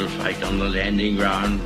to fight on the landing ground.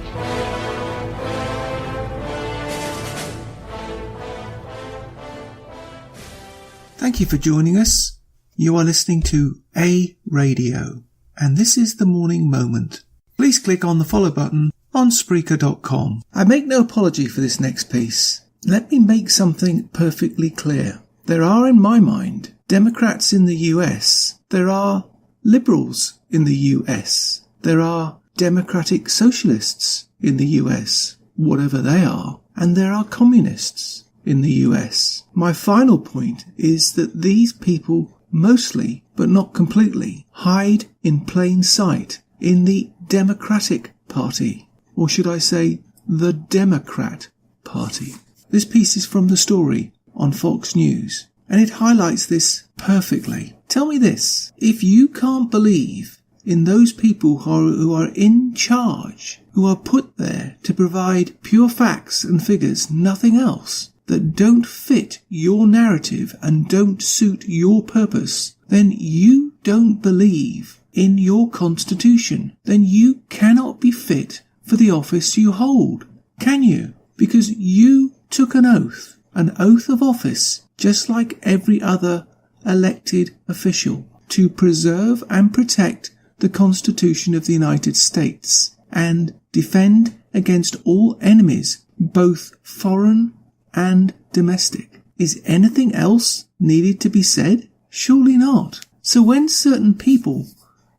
Thank you for joining us. You are listening to A Radio, and this is The Morning Moment. Please click on the follow button on Spreaker.com. I make no apology for this next piece. Let me make something perfectly clear. There are, in my mind, Democrats in the US. There are liberals in the US. There are democratic socialists in the US, whatever they are. And there are communists in the US. My final point is that these people mostly, but not completely, hide in plain sight in the Democratic Party. Or should I say, the Democrat Party. This piece is from The Story on Fox News, and it highlights this perfectly. Tell me this, if you can't believe in those people who are in charge, who are put there to provide pure facts and figures, nothing else, that don't fit your narrative and don't suit your purpose, then you don't believe in your constitution. Then you cannot be fit for the office you hold, can you? Because you took an oath of office, just like every other elected official, to preserve and protect the Constitution of the United States and defend against all enemies, both foreign and domestic. Is anything else needed to be said? Surely not. So when certain people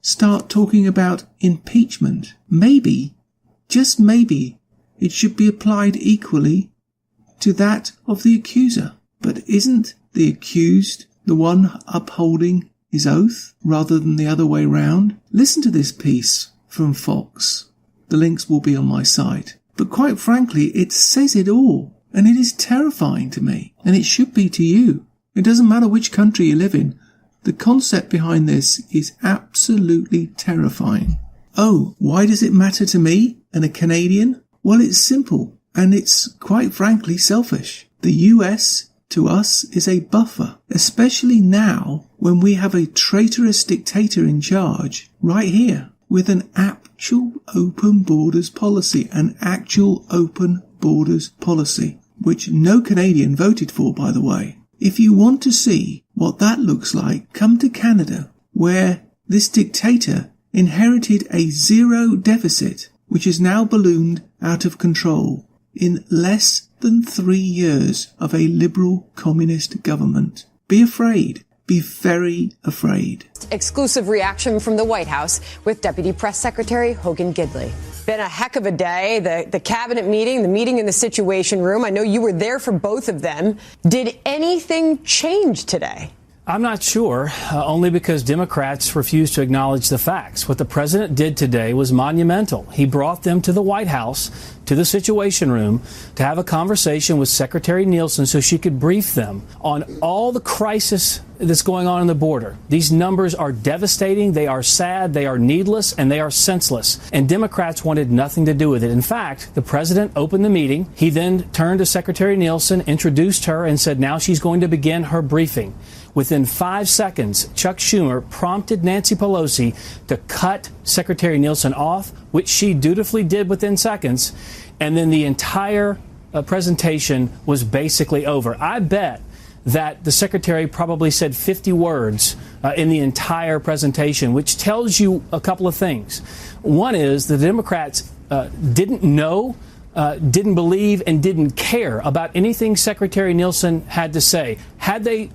start talking about impeachment, maybe, just maybe, it should be applied equally to that of the accuser. But isn't the accused the one upholding his oath rather than the other way round? Listen to this piece from Fox. The links will be on my site. But quite frankly, it says it all. And it is terrifying to me. And it should be to you. It doesn't matter which country you live in. The concept behind this is absolutely terrifying. Oh, why does it matter to me and a Canadian? Well, it's simple. And it's quite frankly selfish. The US, to us, is a buffer. Especially now when we have a traitorous dictator in charge right here with an actual open borders policy. An actual open borders policy, which no Canadian voted for, by the way. If you want to see what that looks like, come to Canada, where this dictator inherited a zero deficit, which has now ballooned out of control in less than 3 years of a liberal communist government. Be afraid. Be very afraid. Exclusive reaction from the White House with Deputy Press Secretary Hogan Gidley. Been a heck of a day. The cabinet meeting, the meeting in the Situation Room. I know you were there for both of them. Did anything change today? I'm not sure, only because Democrats refuse to acknowledge the facts. What the president did today was monumental. He brought them to the White House, to the Situation Room, to have a conversation with Secretary Nielsen so she could brief them on all the crisis that's going on the border. These numbers are devastating, they are sad, they are needless, and they are senseless. And Democrats wanted nothing to do with it. In fact, the president opened the meeting. He then turned to Secretary Nielsen, introduced her, and said now she's going to begin her briefing. Within 5 seconds, Chuck Schumer prompted Nancy Pelosi to cut Secretary Nielsen off, which she dutifully did within seconds, and then the entire presentation was basically over. I bet that the secretary probably said 50 words in the entire presentation, which tells you a couple of things. One is the Democrats didn't know, didn't believe, and didn't care about anything Secretary Nielsen had to say. Had they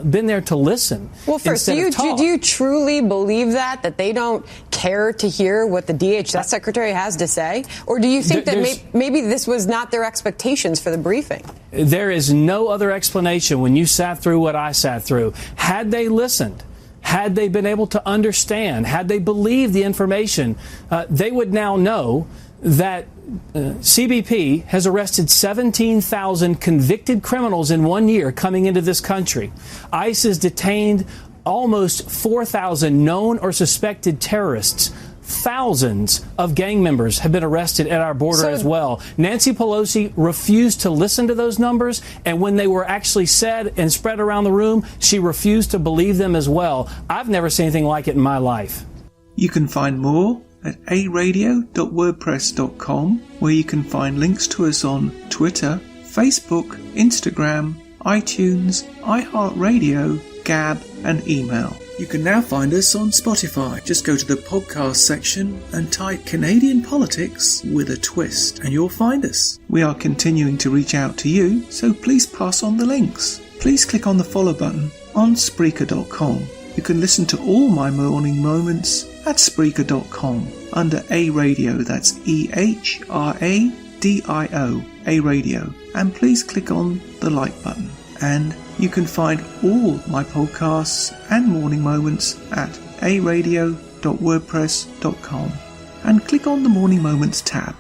been there to listen? Well, first, do you truly believe that they don't care to hear what the DHS secretary has to say? Or do you think that maybe this was not their expectations for the briefing? There is no other explanation when you sat through what I sat through. Had they listened, had they been able to understand, had they believed the information, they would now know that CBP has arrested 17,000 convicted criminals in 1 year coming into this country. ICE has detained almost 4,000 known or suspected terrorists. Thousands of gang members have been arrested at our border as well. Nancy Pelosi refused to listen to those numbers, and when they were actually said and spread around the room, she refused to believe them as well. I've never seen anything like it in my life. You can find more at aradio.wordpress.com, where you can find links to us on Twitter, Facebook, Instagram, iTunes, iHeartRadio, Gab, and email. You can now find us on Spotify. Just go to the podcast section and type Canadian Politics with a Twist, and you'll find us. We are continuing to reach out to you, so please pass on the links. Please click on the follow button on Spreaker.com. You can listen to all my morning moments at Spreaker.com under A Radio, that's EHRADIO, A Radio, and please click on the like button. And you can find all my podcasts and morning moments at aradio.wordpress.com and click on the Morning Moments tab.